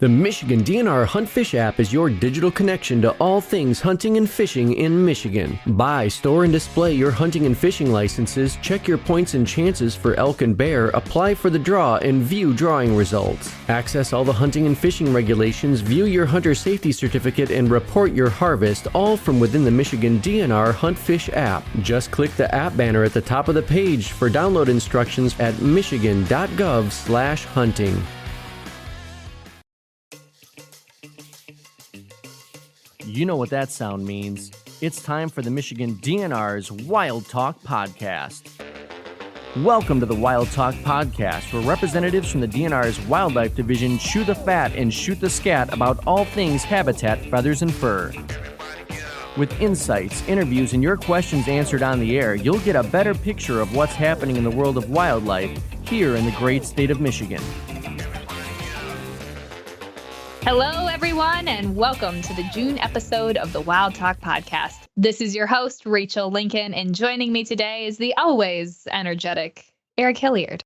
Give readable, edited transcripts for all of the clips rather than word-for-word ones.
The Michigan DNR Hunt Fish app is your digital connection to all things hunting and fishing in Michigan. Buy, store, and display your hunting and fishing licenses, check your points and chances for elk and bear, apply for the draw, and view drawing results. Access all the hunting and fishing regulations, view your hunter safety certificate, and report your harvest, all from within the Michigan DNR Hunt Fish app. Just click the app banner at the top of the page for download instructions at michigan.gov/hunting. You know what that sound means. It's time for the Michigan DNR's Wildtalk Podcast. Welcome to the Wildtalk Podcast, where representatives from the DNR's Wildlife Division chew the fat and shoot the scat about all things habitat, feathers, and fur. With insights, interviews, and your questions answered on the air, you'll get a better picture of what's happening in the world of wildlife here in the great state of Michigan. Hello, everyone, and welcome to the June episode of the Wildtalk Podcast. This is your host, Rachel Lincoln, and joining me today is the always energetic Eric Hilliard.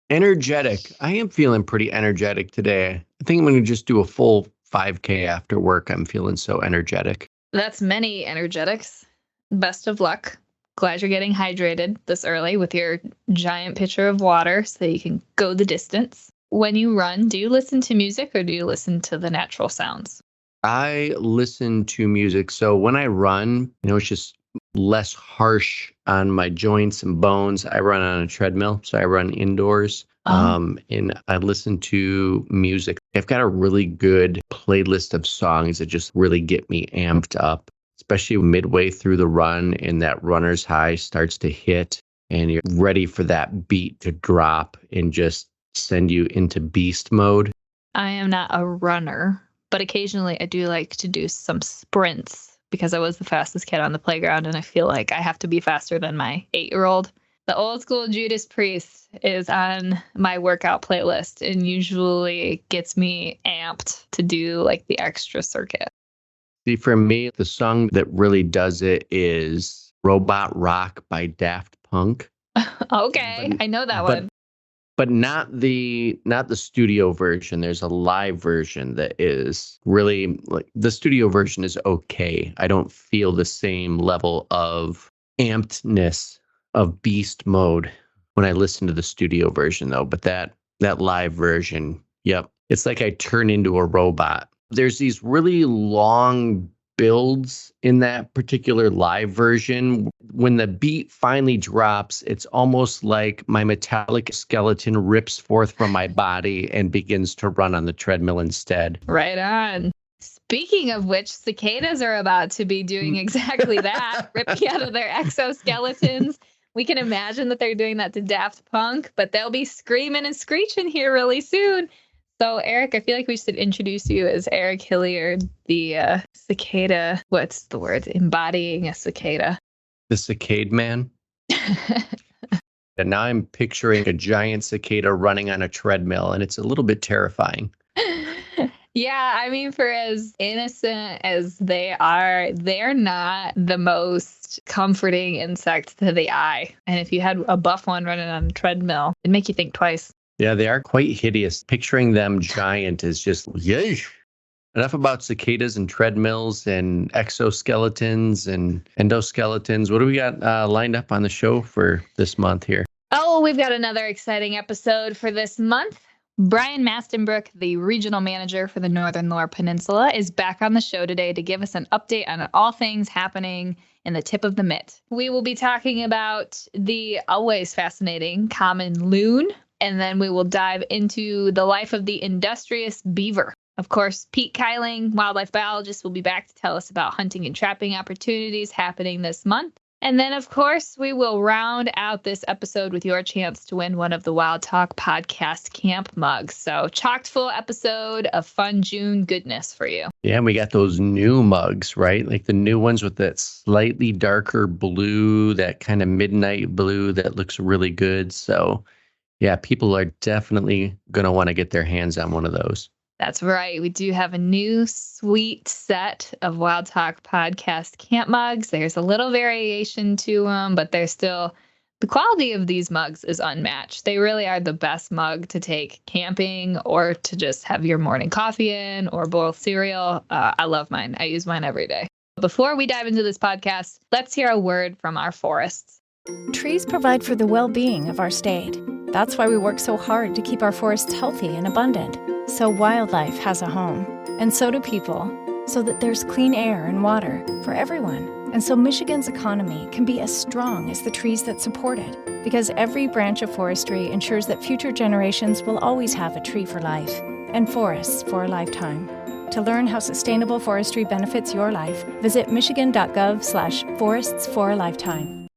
Energetic. I am feeling pretty energetic today. I think I'm going to just do a full 5K after work. I'm feeling so energetic. That's many energetics. Best of luck. Glad you're getting hydrated this early with your giant pitcher of water so that you can go the distance. When you run, do you listen to music or do you listen to the natural sounds? I listen to music. So when I run, it's just less harsh on my joints and bones. I run on a treadmill, so I run indoors. And I listen to music. I've got a really good playlist of songs that just really get me amped up, especially midway through the run and that runner's high starts to hit and you're ready for that beat to drop and just send you into beast mode. I am not a runner, but occasionally I do like to do some sprints because I was the fastest kid on the playground and I feel like I have to be faster than my 8-year-old. The old school Judas Priest is on my workout playlist and usually gets me amped to do like the extra circuit. See, for me, the song that really does it is Robot Rock by Daft Punk. Okay, I know that one. But not the studio version. There's a live version that is really like the studio version is okay. I don't feel the same level of ampedness of beast mode when I listen to the studio version though. But that live version, yep. It's like I turn into a robot. There's these really long builds in that particular live version. When the beat finally drops, it's almost like my metallic skeleton rips forth from my body and begins to run on the treadmill instead. Right on. Speaking of which, cicadas are about to be doing exactly that, ripping out of their exoskeletons. We can imagine that they're doing that to Daft Punk, but they'll be screaming and screeching here really soon. So, Eric, I feel like we should introduce you as Eric Hilliard, the cicada, what's the word, embodying a cicada. The cicada man. And now I'm picturing a giant cicada running on a treadmill, and it's a little bit terrifying. Yeah, I mean, for as innocent as they are, they're not the most comforting insect to the eye. And if you had a buff one running on a treadmill, it'd make you think twice. Yeah, they are quite hideous. Picturing them giant is just, yay. Enough about cicadas and treadmills and exoskeletons and endoskeletons. What do we got lined up on the show for this month here? Oh, we've got another exciting episode for this month. Brian Mastenbrook, the regional manager for the Northern Lower Peninsula, is back on the show today to give us an update on all things happening in the tip of the mitt. We will be talking about the always fascinating common loon, and then we will dive into the life of the industrious beaver. Of course, Pete Kailing, wildlife biologist, will be back to tell us about hunting and trapping opportunities happening this month. And then, of course, we will round out this episode with your chance to win one of the Wildtalk Podcast camp mugs. So, chocked full episode of fun June goodness for you. Yeah, and we got those new mugs, right? Like the new ones with that slightly darker blue, that kind of midnight blue that looks really good. So, yeah, people are definitely going to want to get their hands on one of those. That's right. We do have a new sweet set of Wildtalk Podcast camp mugs. There's a little variation to them, but they're still The quality of these mugs is unmatched. They really are the best mug to take camping or to just have your morning coffee in or boil cereal. I love mine. I use mine every day. Before we dive into this podcast, let's hear a word from our forests. Trees provide for the well-being of our state. That's why we work so hard to keep our forests healthy and abundant, so wildlife has a home, and so do people, so that there's clean air and water for everyone, and so Michigan's economy can be as strong as the trees that support it, because every branch of forestry ensures that future generations will always have a tree for life and forests for a lifetime. To learn how sustainable forestry benefits your life, visit michigan.gov/forests for a lifetime.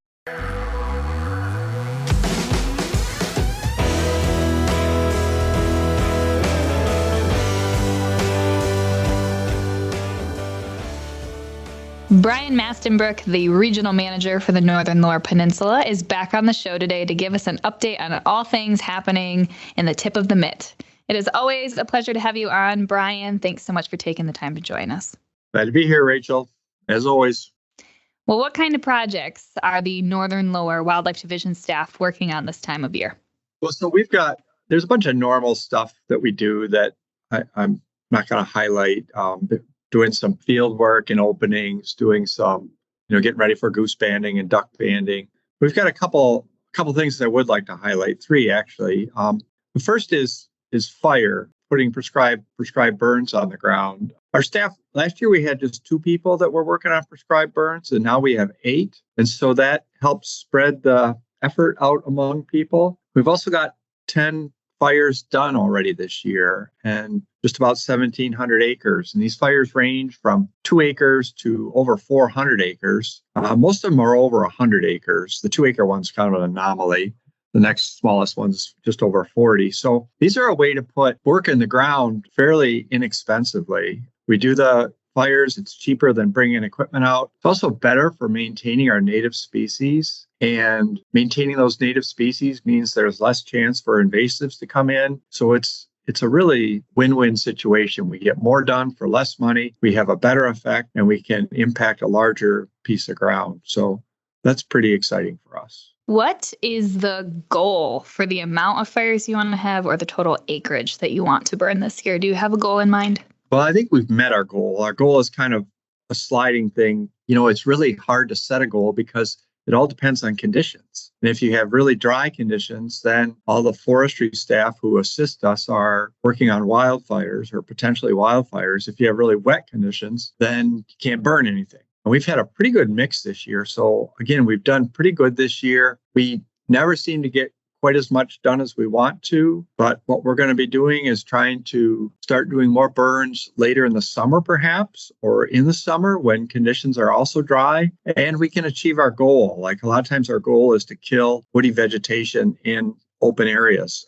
Brian Mastenbrook, the regional manager for the Northern Lower Peninsula, is back on the show today to give us an update on all things happening in the tip of the mitt. It is always a pleasure to have you on, Brian. Thanks so much for taking the time to join us. Glad to be here, Rachel, as always. Well, what kind of projects are the Northern Lower Wildlife Division staff working on this time of year? Well, so there's a bunch of normal stuff that we do that I'm not going to highlight. Doing some field work and openings, doing some, getting ready for goose banding and duck banding. We've got a couple things that I would like to highlight. 3 actually. The first is fire, putting prescribed burns on the ground. Our staff last year we had just 2 people that were working on prescribed burns, and now we have 8, and so that helps spread the effort out among people. We've also got 10 fires done already this year, and just about 1,700 acres. And these fires range from 2 acres to over 400 acres. Most of them are over 100 acres. The 2-acre one's kind of an anomaly. The next smallest one's just over 40. So these are a way to put work in the ground fairly inexpensively. We do the fires. It's cheaper than bringing equipment out. It's also better for maintaining our native species. And maintaining those native species means there's less chance for invasives to come in. So it's a really win-win situation. We get more done for less money. We have a better effect, and we can impact a larger piece of ground. So that's pretty exciting for us. What is the goal for the amount of fires you want to have or the total acreage that you want to burn this year? Do you have a goal in mind? Well, I think we've met our goal. Our goal is kind of a sliding thing. It's really hard to set a goal because it all depends on conditions. And if you have really dry conditions, then all the forestry staff who assist us are working on wildfires or potentially wildfires. If you have really wet conditions, then you can't burn anything. And we've had a pretty good mix this year. So again, we've done pretty good this year. We never seem to get quite as much done as we want to, but what we're going to be doing is trying to start doing more burns later in the summer, perhaps, or in the summer when conditions are also dry, and we can achieve our goal. Like a lot of times our goal is to kill woody vegetation in open areas.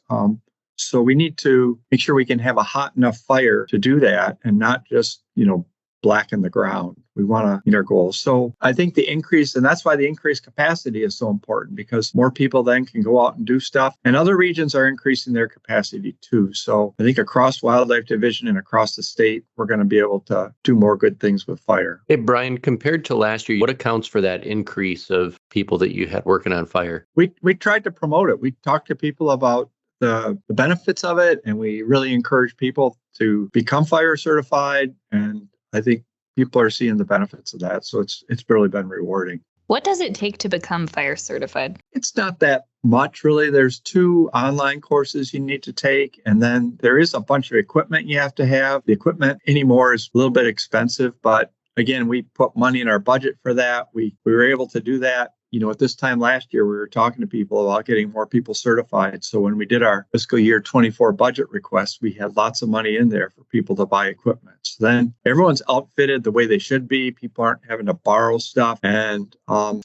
So we need to make sure we can have a hot enough fire to do that and not just, blacken the ground. We want to meet our goals. So I think the increase, and that's why the increased capacity is so important, because more people then can go out and do stuff. And other regions are increasing their capacity too. So I think across Wildlife Division and across the state, we're going to be able to do more good things with fire. Hey, Brian, compared to last year, what accounts for that increase of people that you had working on fire? We tried to promote it. We talked to people about the benefits of it, and we really encourage people to become fire certified. And I think people are seeing the benefits of that. So it's really been rewarding. What does it take to become fire certified? It's not that much, really. There's 2 online courses you need to take, and then there is a bunch of equipment you have to have. The equipment anymore is a little bit expensive, but again, we put money in our budget for that. We were able to do that. At this time last year, we were talking to people about getting more people certified. So when we did our fiscal year 24 budget request, we had lots of money in there for people to buy equipment. So then everyone's outfitted the way they should be. People aren't having to borrow stuff. And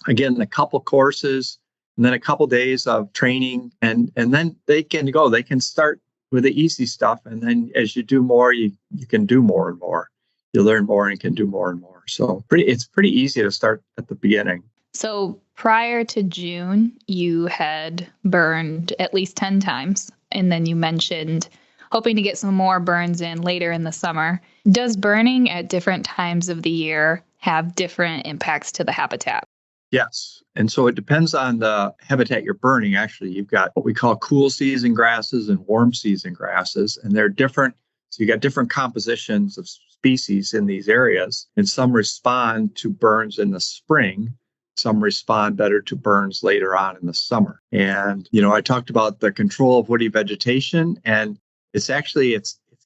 again, a couple courses and then a couple days of training. And then they can go. They can start with the easy stuff. And then as you do more, you can do more and more. You learn more and can do more and more. So it's pretty easy to start at the beginning. So prior to June, you had burned at least 10 times. And then you mentioned hoping to get some more burns in later in the summer. Does burning at different times of the year have different impacts to the habitat? Yes. And so it depends on the habitat you're burning. Actually, you've got what we call cool season grasses and warm season grasses, and they're different. So you got different compositions of species in these areas, and some respond to burns in the spring. Some respond better to burns later on in the summer. And, I talked about the control of woody vegetation, and it's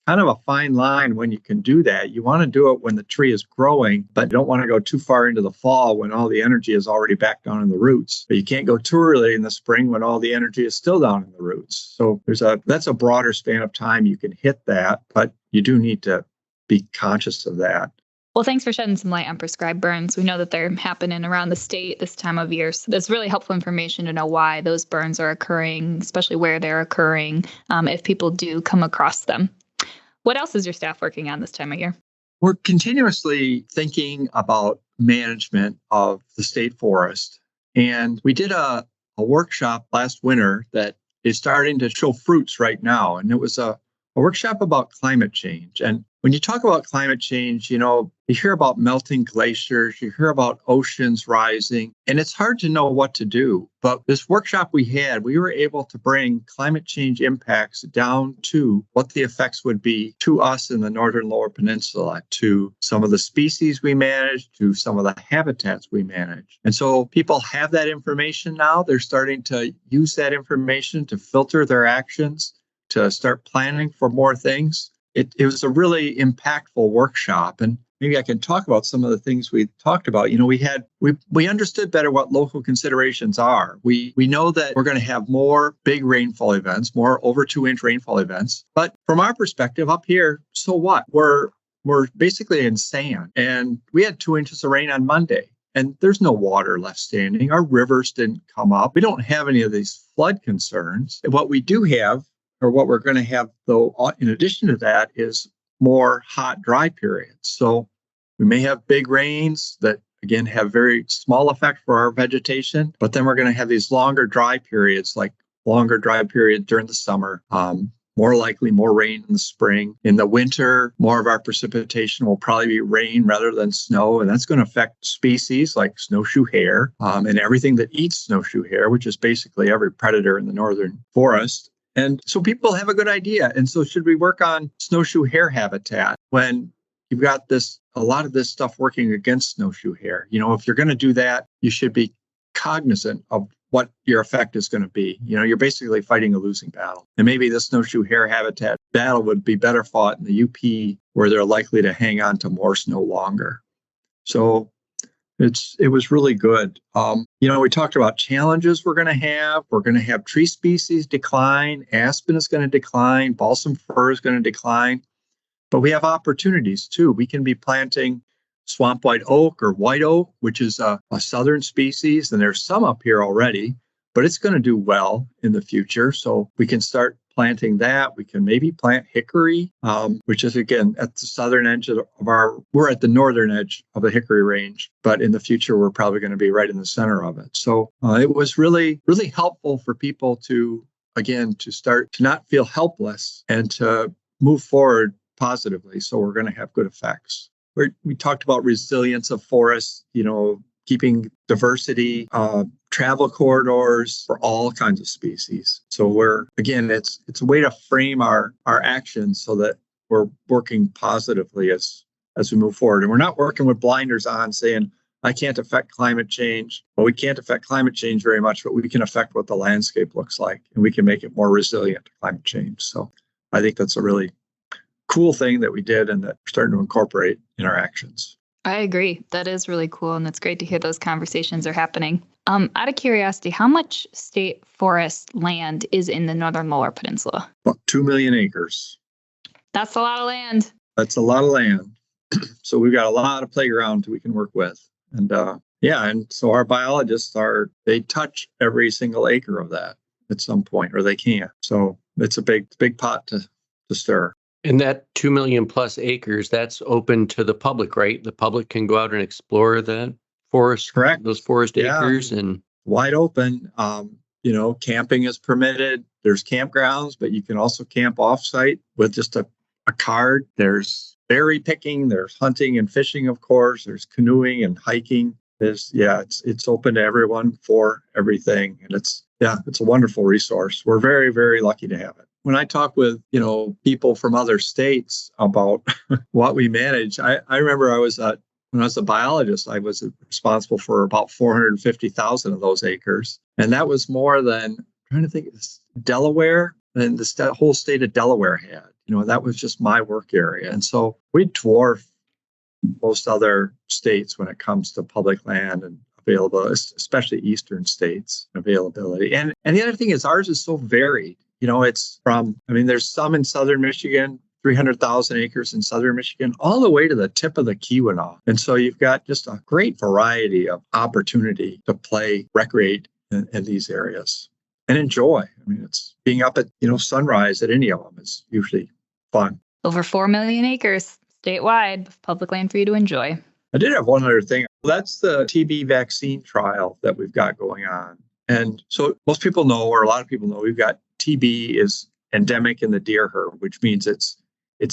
kind of a fine line when you can do that. You want to do it when the tree is growing, but you don't want to go too far into the fall when all the energy is already back down in the roots. But you can't go too early in the spring when all the energy is still down in the roots. So that's a broader span of time you can hit that, but you do need to be conscious of that. Well, thanks for shedding some light on prescribed burns. We know that they're happening around the state this time of year. So that's really helpful information to know why those burns are occurring, especially where they're occurring, if people do come across them. What else is your staff working on this time of year? We're continuously thinking about management of the state forest. And we did a workshop last winter that is starting to show fruits right now. And it was a workshop about climate change. And when you talk about climate change, you hear about melting glaciers, you hear about oceans rising, and it's hard to know what to do. But this workshop we were able to bring climate change impacts down to what the effects would be to us in the Northern Lower Peninsula, to some of the species we manage, to some of the habitats we manage. And so people have that information now. They're starting to use that information to filter their actions, to start planning for more things. It was a really impactful workshop, and maybe I can talk about some of the things we talked about. We understood better what local considerations are. We know that we're going to have more big rainfall events, more over 2-inch rainfall events. But from our perspective up here, so what? We're basically in sand, and we had 2 inches of rain on Monday, and there's no water left standing. Our rivers didn't come up. We don't have any of these flood concerns. What we do have, or what we're going to have, though, in addition to that, is more hot, dry periods. So we may have big rains that, again, have very small effect for our vegetation, but then we're going to have these longer dry periods, like longer dry period during the summer, more likely more rain in the spring. In the winter, more of our precipitation will probably be rain rather than snow, and that's going to affect species like snowshoe hare and everything that eats snowshoe hare, which is basically every predator in the northern forest. And so people have a good idea. And so should we work on snowshoe hare habitat when you've got a lot of this stuff working against snowshoe hare? If you're going to do that, you should be cognizant of what your effect is going to be. You're basically fighting a losing battle. And maybe the snowshoe hare habitat battle would be better fought in the UP, where they're likely to hang on to more snow longer. So it was really good. We talked about challenges we're going to have. We're going to have tree species decline. Aspen is going to decline. Balsam fir is going to decline. But we have opportunities too. We can be planting swamp white oak or white oak, which is a southern species. And there's some up here already, but it's going to do well in the future. So we can start planting that. We can maybe plant hickory, which is, again, at the southern edge we're at the northern edge of the hickory range, but in the future, we're probably going to be right in the center of it. So it was really, really helpful for people to start to not feel helpless and to move forward positively. So we're going to have good effects. We talked about resilience of forests, keeping diversity, travel corridors for all kinds of species. So it's a way to frame our actions so that we're working positively as we move forward. And we're not working with blinders on saying, I can't affect climate change. Well, we can't affect climate change very much, but we can affect what the landscape looks like, and we can make it more resilient to climate change. So I think that's a really cool thing that we did and that we're starting to incorporate in our actions. I agree. That is really cool. And it's great to hear those conversations are happening. Out of curiosity, how much state forest land is in the Northern Lower Peninsula? About 2 million acres. That's a lot of land. That's a lot of land. So we've got a lot of playground we can work with. And and so our biologists they touch every single acre of that at some point, or they can. So it's a big pot to stir. And that 2 million plus acres, that's open to the public, right? The public can go out and explore the forest, correct? Those forest acres, and wide open. Camping is permitted. There's campgrounds, but you can also camp offsite with just a card. There's berry picking, there's hunting and fishing, of course. There's canoeing and hiking. It's open to everyone for everything. And it's a wonderful resource. We're very, very lucky to have it. When I talk with, people from other states about what we manage, I remember when I was a biologist, I was responsible for about 450,000 of those acres. And that was more than, I'm trying to think, Delaware and the whole state of Delaware had. That was just my work area. And so we dwarf most other states when it comes to public land and availability, especially eastern states availability. And the other thing is ours is so varied. There's some in southern Michigan, 300,000 acres in southern Michigan, all the way to the tip of the Keweenaw. And so you've got just a great variety of opportunity to play, recreate in these areas and enjoy. It's being up at, sunrise at any of them is usually fun. Over 4 million acres statewide of public land for you to enjoy. I did have one other thing. That's the TB vaccine trial that we've got going on. And so most people know, or a lot of people know, we've got TB is endemic in the deer herd, which means it's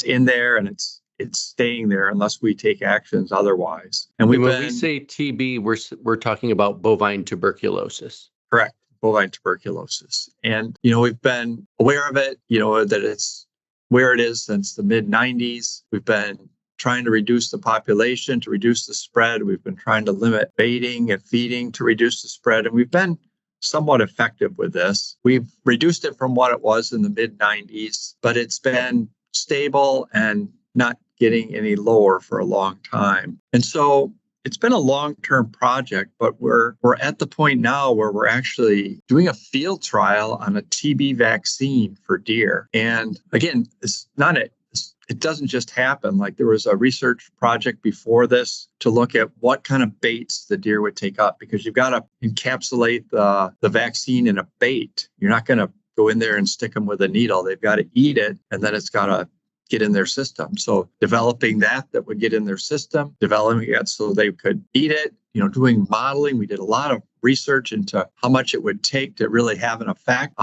in there and it's staying there unless we take actions otherwise. And when we say TB, we're talking about bovine tuberculosis. Correct, bovine tuberculosis. And we've been aware of it. That it's where it is since the mid 90s. We've been trying to reduce the population to reduce the spread. We've been trying to limit baiting and feeding to reduce the spread, and we've been somewhat effective with this. We've reduced it from what it was in the mid 90s, but it's been stable and not getting any lower for a long time. And so it's been a long-term project, but we're at the point now where we're actually doing a field trial on a TB vaccine for deer. And again, it doesn't just happen. Like there was a research project before this to look at what kind of baits the deer would take up, because you've got to encapsulate the vaccine in a bait. You're not going to go in there and stick them with a needle. They've got to eat it, and then it's got to get in their system. So developing that would get in their system, developing it so they could eat it, doing modeling. We did a lot of research into how much it would take to really have an effect.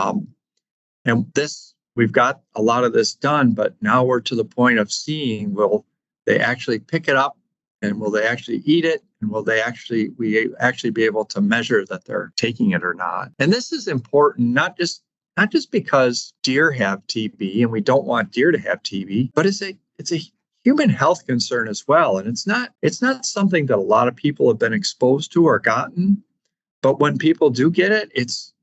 We've got a lot of this done, but now we're to the point of seeing, will they actually pick it up, and will they actually eat it? And will we actually be able to measure that they're taking it or not? And this is important, not just because deer have TB and we don't want deer to have TB, but it's a human health concern as well. And it's not something that a lot of people have been exposed to or gotten, but when people do get it, it's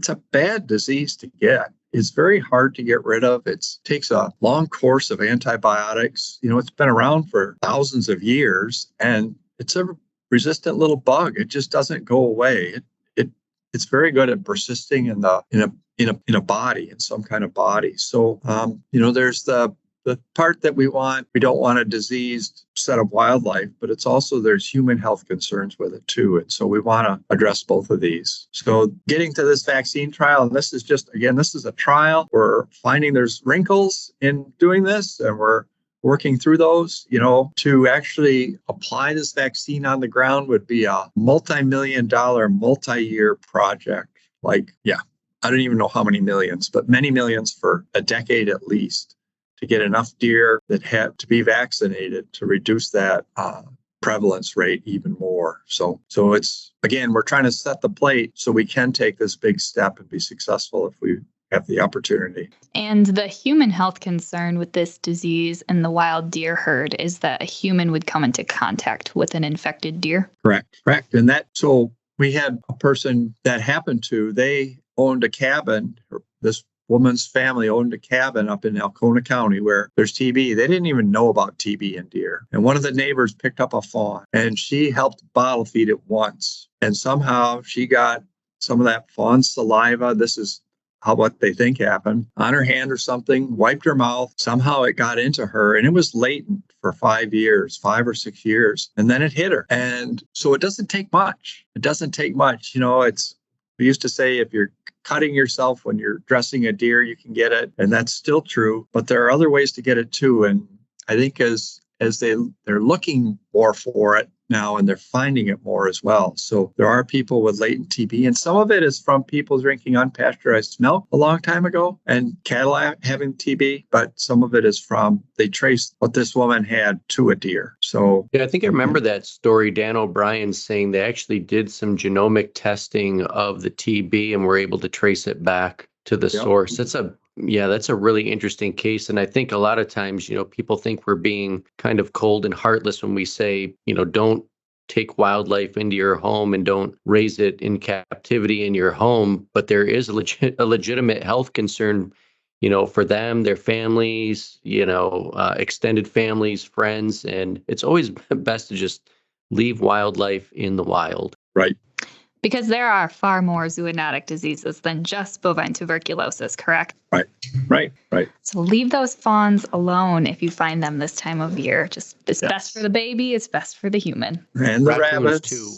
a bad disease to get. It's very hard to get rid of. It takes a long course of antibiotics. It's been around for thousands of years, and it's a resistant little bug. It just doesn't go away. It's very good at persisting in a body, in some kind of body. So, there's the part that we don't want a diseased set of wildlife, but it's also there's human health concerns with it too. And so we want to address both of these. So getting to this vaccine trial, and this is a trial. We're finding there's wrinkles in doing this, and we're working through those. To actually apply this vaccine on the ground would be a multi-million-dollar, multi-year project. I don't even know how many millions, but many millions for a decade at least, to get enough deer that had to be vaccinated to reduce that prevalence rate even more. So it's, again, we're trying to set the plate so we can take this big step and be successful if we have the opportunity. And the human health concern with this disease in the wild deer herd is that a human would come into contact with an infected deer. Correct. And so we had a person that happened to, they owned a cabin, or this woman's family owned a cabin up in Alcona County where there's TB. They didn't even know about TB in deer. And one of the neighbors picked up a fawn, and she helped bottle feed it once. And somehow she got some of that fawn saliva. This is what they think happened, on her hand or something, wiped her mouth. Somehow it got into her, and it was latent for 5 or 6 years. And then it hit her. And so it doesn't take much. We used to say if you're cutting yourself when you're dressing a deer, you can get it. And that's still true. But there are other ways to get it too. And I think as they're looking more for it now, and they're finding it more as well. So there are people with latent TB, and some of it is from people drinking unpasteurized milk a long time ago and cattle having TB, but some of it is from, they traced what this woman had to a deer. So yeah, I think I remember that story, Dan O'Brien saying they actually did some genomic testing of the TB and were able to trace it back to the source. That's a really interesting case. And I think a lot of times, people think we're being kind of cold and heartless when we say, don't take wildlife into your home and don't raise it in captivity in your home. But there is a legitimate health concern, for them, their families, extended families, friends. And it's always best to just leave wildlife in the wild. Right. Because there are far more zoonotic diseases than just bovine tuberculosis, correct? Right. So leave those fawns alone if you find them this time of year. It's best for the baby, it's best for the human. And the Raccoons rabbits. too.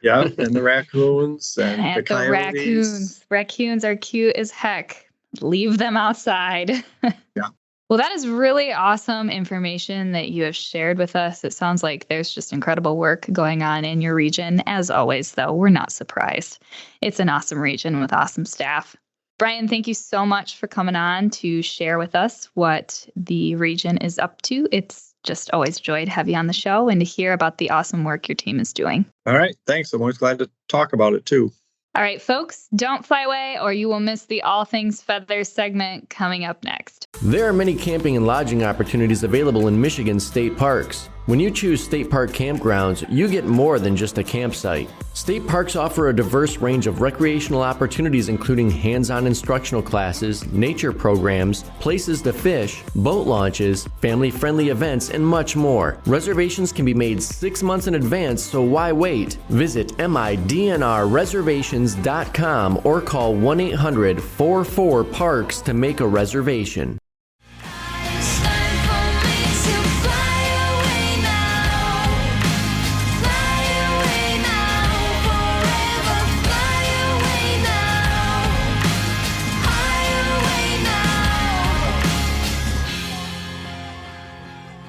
Yeah, and the raccoons and the coyotes. Raccoons. Raccoons are cute as heck. Leave them outside. Yeah. Well, that is really awesome information that you have shared with us. It sounds like there's just incredible work going on in your region. As always, though, we're not surprised. It's an awesome region with awesome staff. Brian, thank you so much for coming on to share with us what the region is up to. It's just always a joy to have you on the show and to hear about the awesome work your team is doing. All right. Thanks. I'm always glad to talk about it, too. All right, folks, don't fly away or you will miss the All Things Feathers segment coming up next. There are many camping and lodging opportunities available in Michigan state parks. When you choose state park campgrounds, you get more than just a campsite. State parks offer a diverse range of recreational opportunities including hands-on instructional classes, nature programs, places to fish, boat launches, family-friendly events, and much more. Reservations can be made 6 months in advance, so why wait? Visit midnrreservations.com or call 1-800-44-PARKS to make a reservation.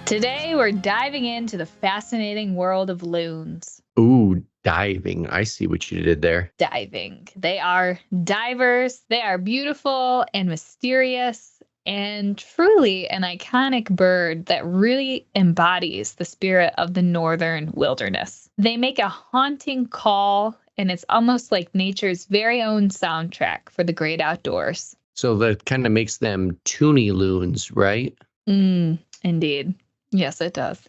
Today, we're diving into the fascinating world of loons. Ooh, diving. I see what you did there. Diving. They are divers. They are beautiful and mysterious and truly an iconic bird that really embodies the spirit of the northern wilderness. They make a haunting call, and it's almost like nature's very own soundtrack for the great outdoors. So that kind of makes them toony loons, right? Indeed. Yes, it does.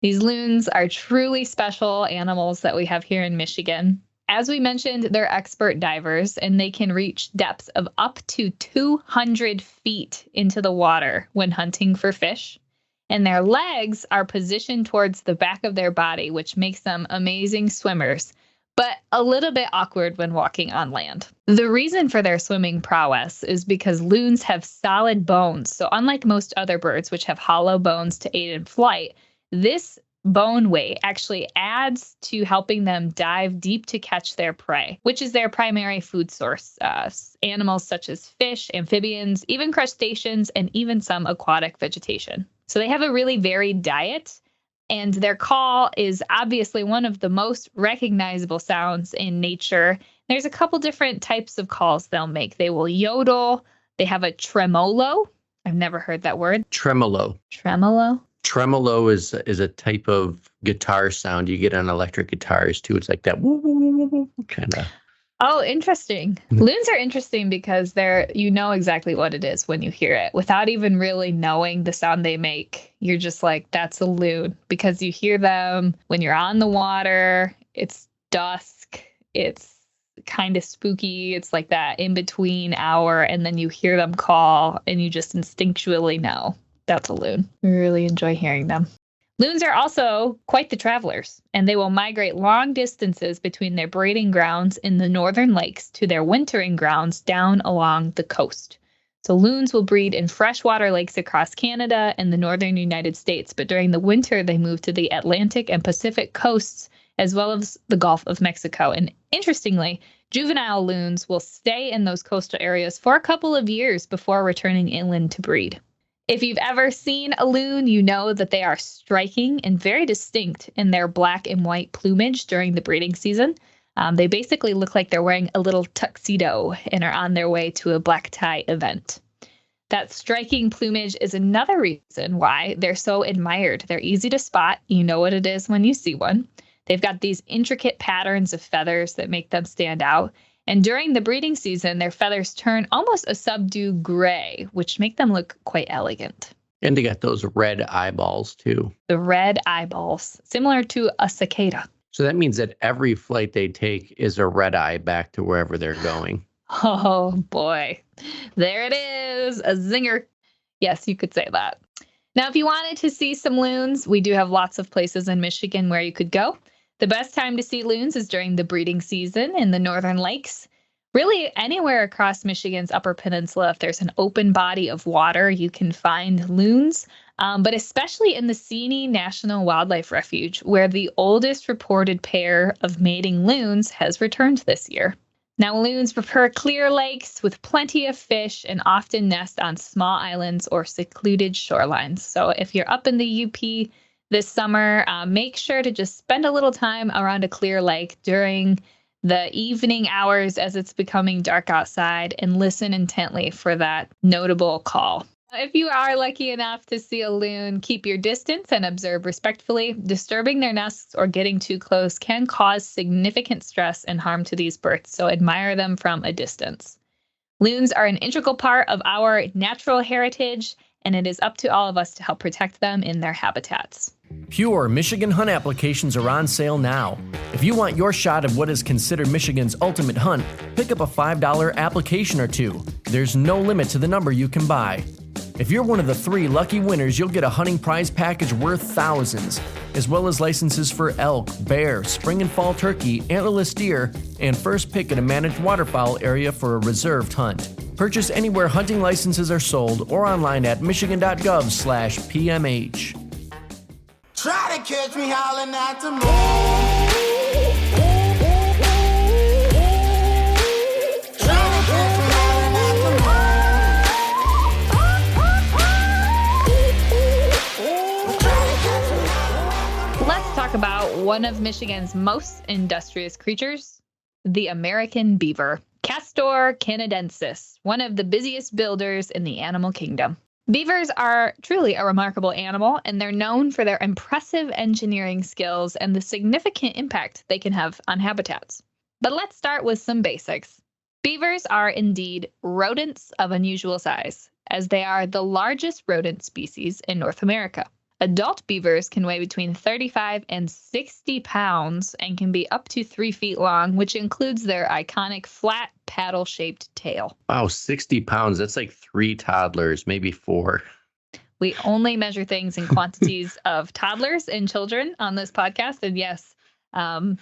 These loons are truly special animals that we have here in Michigan. As we mentioned, they're expert divers, and they can reach depths of up to 200 feet into the water when hunting for fish. And their legs are positioned towards the back of their body, which makes them amazing swimmers, but a little bit awkward when walking on land. The reason for their swimming prowess is because loons have solid bones. So unlike most other birds, which have hollow bones to aid in flight, this bone weight actually adds to helping them dive deep to catch their prey, which is their primary food source. Animals such as fish, amphibians, even crustaceans, and even some aquatic vegetation. So they have a really varied diet. And their call is obviously one of the most recognizable sounds in nature. There's a couple different types of calls they'll make. They will yodel. They have a tremolo. I've never heard that word. Tremolo. Tremolo? Tremolo is a type of guitar sound you get on electric guitars too. It's like that woo, woo, woo, woo, kind of. Oh, interesting. Loons are interesting because you know exactly what it is when you hear it. Without even really knowing the sound they make, you're just like, that's a loon. Because you hear them when you're on the water, it's dusk, it's kind of spooky, it's like that in-between hour, and then you hear them call, and you just instinctually know that's a loon. We really enjoy hearing them. Loons are also quite the travelers, and they will migrate long distances between their breeding grounds in the northern lakes to their wintering grounds down along the coast. So loons will breed in freshwater lakes across Canada and the northern United States, but during the winter they move to the Atlantic and Pacific coasts as well as the Gulf of Mexico. And interestingly, juvenile loons will stay in those coastal areas for a couple of years before returning inland to breed. If you've ever seen a loon, you know that they are striking and very distinct in their black and white plumage during the breeding season. They basically look like they're wearing a little tuxedo and are on their way to a black tie event. That striking plumage is another reason why they're so admired. They're easy to spot. You know what it is when you see one. They've got these intricate patterns of feathers that make them stand out. And during the breeding season, their feathers turn almost a subdued gray, which make them look quite elegant. And they got those red eyeballs too. The red eyeballs, similar to a cicada. So that means that every flight they take is a red eye back to wherever they're going. Oh boy, there it is, a zinger. Yes, you could say that. Now, if you wanted to see some loons, we do have lots of places in Michigan where you could go. The best time to see loons is during the breeding season in the northern lakes. Really, anywhere across Michigan's Upper Peninsula, if there's an open body of water, you can find loons, but especially in the Seney National Wildlife Refuge, where the oldest reported pair of mating loons has returned this year. Now, loons prefer clear lakes with plenty of fish and often nest on small islands or secluded shorelines. So if you're up in the UP this summer, make sure to just spend a little time around a clear lake during the evening hours as it's becoming dark outside and listen intently for that notable call. If you are lucky enough to see a loon, keep your distance and observe respectfully. Disturbing their nests or getting too close can cause significant stress and harm to these birds, so admire them from a distance. Loons are an integral part of our natural heritage, and it is up to all of us to help protect them in their habitats. Pure Michigan hunt applications are on sale now. If you want your shot of what is considered Michigan's ultimate hunt, pick up a $5 application or two. There's no limit to the number you can buy. If you're one of the 3 lucky winners, you'll get a hunting prize package worth thousands, as well as licenses for elk, bear, spring and fall turkey, antlerless deer, and first pick at a managed waterfowl area for a reserved hunt. Purchase anywhere hunting licenses are sold or online at michigan.gov/PMH. Try to catch me howling at the moon. Let's talk about one of Michigan's most industrious creatures, the American beaver, Castor canadensis, one of the busiest builders in the animal kingdom. Beavers are truly a remarkable animal, and they're known for their impressive engineering skills and the significant impact they can have on habitats. But let's start with some basics. Beavers are indeed rodents of unusual size, as they are the largest rodent species in North America. Adult beavers can weigh between 35 and 60 pounds and can be up to 3 feet long, which includes their iconic flat paddle-shaped tail. Wow, 60 pounds. That's like 3 toddlers, maybe 4. We only measure things in quantities of toddlers and children on this podcast. And yes, I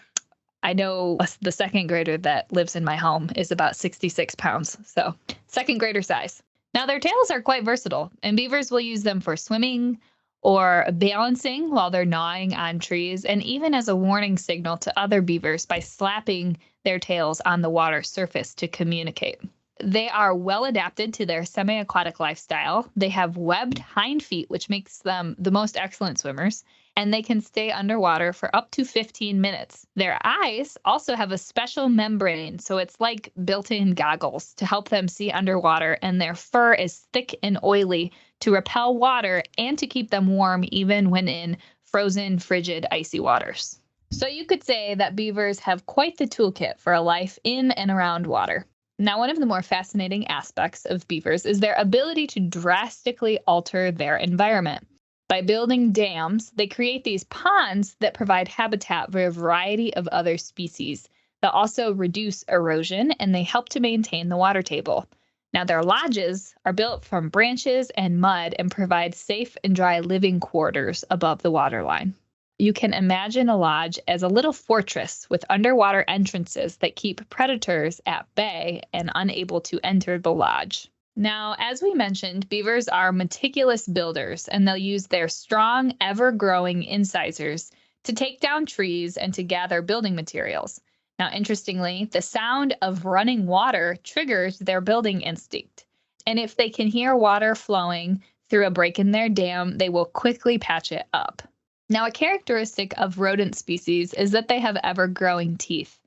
know the second grader that lives in my home is about 66 pounds. So second grader size. Now, their tails are quite versatile, and beavers will use them for swimming or balancing while they're gnawing on trees, and even as a warning signal to other beavers by slapping their tails on the water surface to communicate. They are well adapted to their semi-aquatic lifestyle. They have webbed hind feet, which makes them the most excellent swimmers, and they can stay underwater for up to 15 minutes. Their eyes also have a special membrane, so it's like built-in goggles to help them see underwater, and their fur is thick and oily to repel water and to keep them warm even when in frozen, frigid, icy waters. So you could say that beavers have quite the toolkit for a life in and around water. Now, one of the more fascinating aspects of beavers is their ability to drastically alter their environment. By building dams, they create these ponds that provide habitat for a variety of other species that also reduce erosion, and they help to maintain the water table. Now, their lodges are built from branches and mud and provide safe and dry living quarters above the waterline. You can imagine a lodge as a little fortress with underwater entrances that keep predators at bay and unable to enter the lodge. Now, as we mentioned, beavers are meticulous builders, and they'll use their strong, ever-growing incisors to take down trees and to gather building materials. Now, interestingly, the sound of running water triggers their building instinct. And if they can hear water flowing through a break in their dam, they will quickly patch it up. Now, a characteristic of rodent species is that they have ever-growing teeth.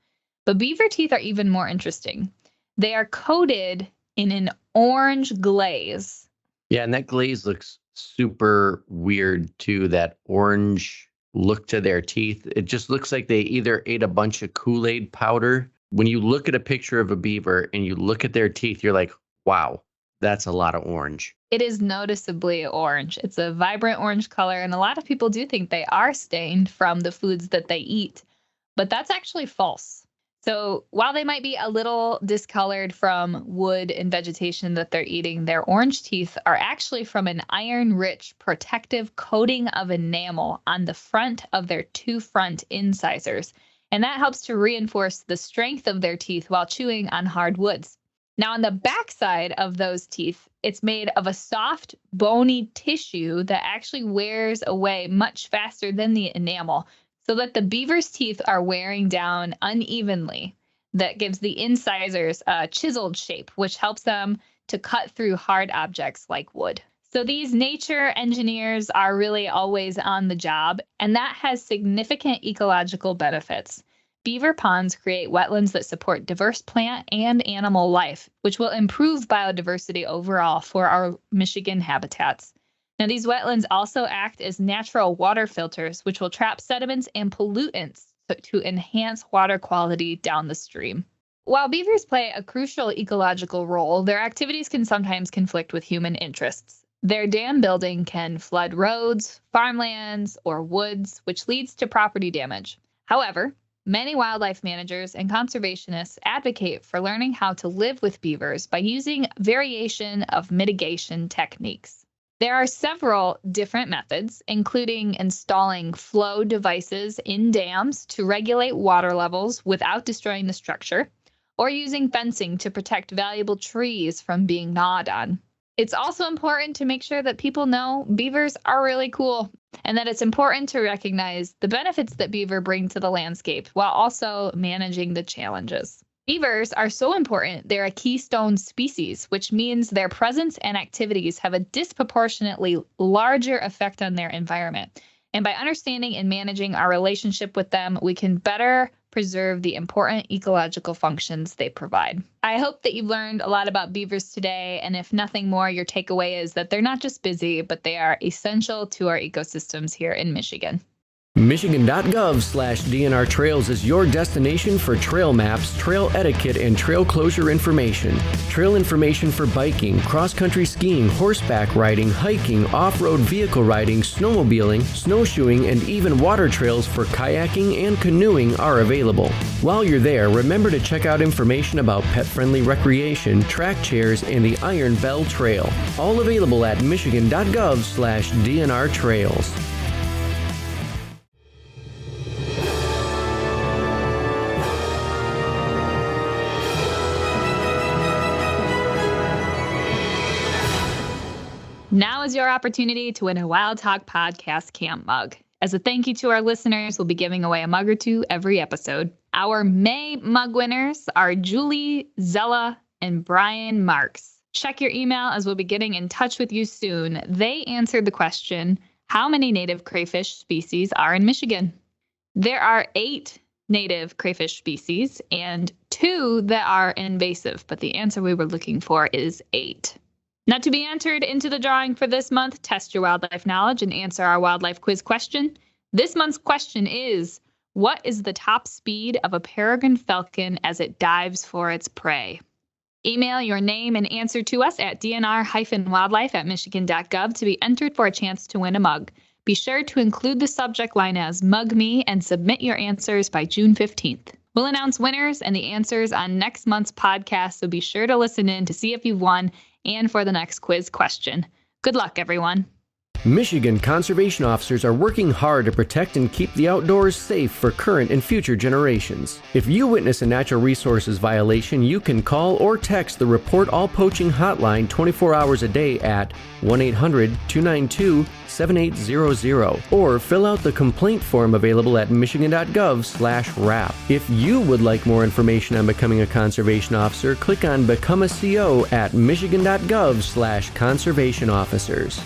But beaver teeth are even more interesting. They are coated in an orange glaze. Yeah, and that glaze looks super weird too. That orange look to their teeth. It just looks like they either ate a bunch of Kool-Aid powder. When you look at a picture of a beaver and you look at their teeth, you're like, wow, that's a lot of orange. It is noticeably orange. It's a vibrant orange color, and a lot of people do think they are stained from the foods that they eat, but that's actually false. So while they might be a little discolored from wood and vegetation that they're eating, their orange teeth are actually from an iron-rich protective coating of enamel on the front of their two front incisors. And that helps to reinforce the strength of their teeth while chewing on hard woods. Now, on the backside of those teeth, it's made of a soft, bony tissue that actually wears away much faster than the enamel, so that the beaver's teeth are wearing down unevenly. That gives the incisors a chiseled shape, which helps them to cut through hard objects like wood. So these nature engineers are really always on the job, and that has significant ecological benefits. Beaver ponds create wetlands that support diverse plant and animal life, which will improve biodiversity overall for our Michigan habitats. Now, these wetlands also act as natural water filters, which will trap sediments and pollutants to enhance water quality down the stream. While beavers play a crucial ecological role, their activities can sometimes conflict with human interests. Their dam building can flood roads, farmlands, or woods, which leads to property damage. However, many wildlife managers and conservationists advocate for learning how to live with beavers by using variation of mitigation techniques. There are several different methods, including installing flow devices in dams to regulate water levels without destroying the structure, or using fencing to protect valuable trees from being gnawed on. It's also important to make sure that people know beavers are really cool, and that it's important to recognize the benefits that beaver bring to the landscape while also managing the challenges. Beavers are so important, they're a keystone species, which means their presence and activities have a disproportionately larger effect on their environment. And by understanding and managing our relationship with them, we can better preserve the important ecological functions they provide. I hope that you've learned a lot about beavers today, and if nothing more, your takeaway is that they're not just busy, but they are essential to our ecosystems here in Michigan. Michigan.gov/DNR Trails is your destination for trail maps, trail etiquette, and trail closure information. Trail information for biking, cross-country skiing, horseback riding, hiking, off-road vehicle riding, snowmobiling, snowshoeing, and even water trails for kayaking and canoeing are available. While you're there, remember to check out information about pet-friendly recreation, track chairs, and the Iron Bell Trail. All available at Michigan.gov/DNR Trails. Now is your opportunity to win a Wildtalk Podcast Camp mug. As a thank you to our listeners, we'll be giving away a mug or two every episode. Our May mug winners are Julie, Zella, and Brian Marks. Check your email as we'll be getting in touch with you soon. They answered the question, how many native crayfish species are in Michigan? There are 8 native crayfish species and 2 that are invasive, but the answer we were looking for is 8. Now, to be entered into the drawing for this month, test your wildlife knowledge and answer our wildlife quiz question. This month's question is, what is the top speed of a peregrine falcon as it dives for its prey? Email your name and answer to us at dnr-wildlife@michigan.gov to be entered for a chance to win a mug. Be sure to include the subject line as Mug Me and submit your answers by June 15th. We'll announce winners and the answers on next month's podcast, so be sure to listen in to see if you've won and for the next quiz question. Good luck, everyone. Michigan conservation officers are working hard to protect and keep the outdoors safe for current and future generations. If you witness a natural resources violation, you can call or text the Report All Poaching hotline 24 hours a day at 1-800-292-7800 or fill out the complaint form available at michigan.gov/RAP. If you would like more information on becoming a conservation officer, click on Become a CO at michigan.gov/conservation officers.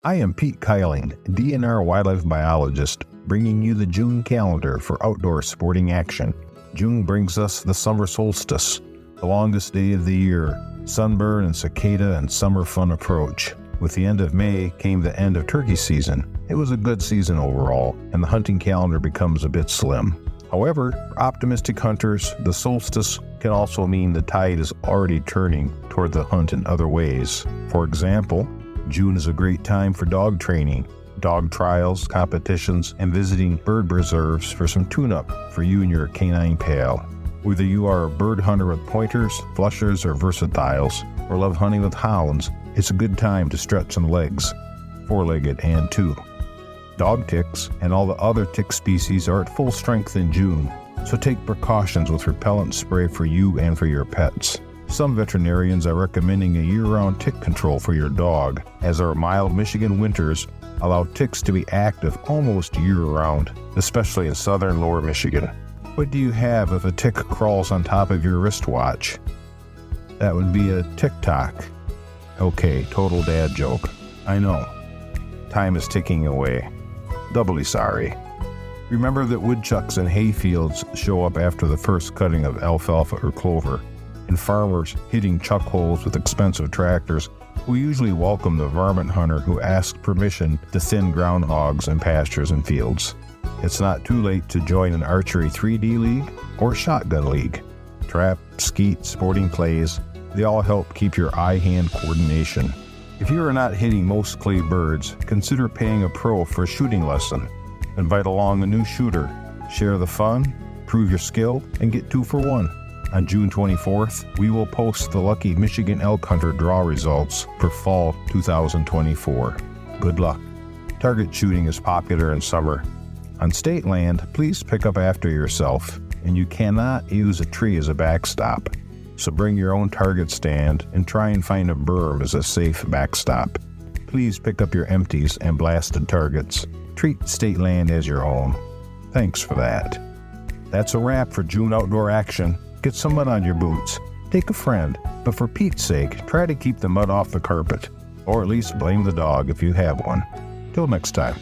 I am Pete Kailing, DNR wildlife biologist, bringing you the June calendar for outdoor sporting action. June brings us the summer solstice, the longest day of the year. Sunburn and cicada and summer fun approach. With the end of May came the end of turkey season. It was a good season overall, and the hunting calendar becomes a bit slim. However, for optimistic hunters, the solstice can also mean the tide is already turning toward the hunt in other ways. For example, June is a great time for dog training, dog trials, competitions, and visiting bird preserves for some tune-up for you and your canine pal. Whether you are a bird hunter with pointers, flushers, or versatiles, or love hunting with hounds, it's a good time to stretch some legs, four-legged and two. Dog ticks and all the other tick species are at full strength in June, so take precautions with repellent spray for you and for your pets. Some veterinarians are recommending a year-round tick control for your dog, as our mild Michigan winters allow ticks to be active almost year-round, especially in southern lower Michigan. What do you have if a tick crawls on top of your wristwatch? That would be a tick-tock. Okay, total dad joke. I know. Time is ticking away. Doubly sorry. Remember that woodchucks in hayfields show up after the first cutting of alfalfa or clover, and farmers hitting chuck holes with expensive tractors who usually welcome the varmint hunter who asks permission to thin groundhogs in pastures and fields. It's not too late to join an archery 3D league or shotgun league. Trap, skeet, sporting plays, they all help keep your eye-hand coordination. If you are not hitting most clay birds, consider paying a pro for a shooting lesson. Invite along a new shooter. Share the fun, prove your skill, and get 2 for 1. On June 24th, we will post the lucky Michigan elk hunter draw results for fall 2024. Good luck. Target shooting is popular in summer. On state land, please pick up after yourself, and you cannot use a tree as a backstop. So bring your own target stand and try and find a berm as a safe backstop. Please pick up your empties and blasted targets. Treat state land as your own. Thanks for that. That's a wrap for June outdoor action. Get some mud on your boots. Take a friend, but for Pete's sake, try to keep the mud off the carpet, or at least blame the dog if you have one. Till next time.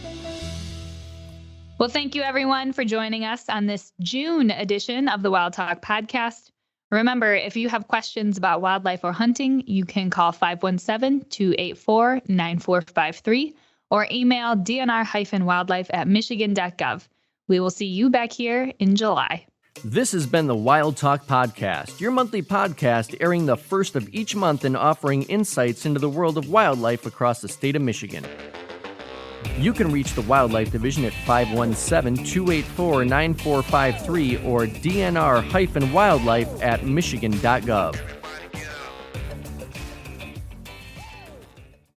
Well, thank you everyone for joining us on this June edition of the Wildtalk Podcast. Remember, if you have questions about wildlife or hunting, you can call 517-284-9453 or email dnr-wildlife@michigan.gov. We will see you back here in July. This has been the Wildtalk Podcast, your monthly podcast airing the first of each month and offering insights into the world of wildlife across the state of Michigan. You can reach the Wildlife Division at 517-284-9453 or dnr-wildlife@michigan.gov.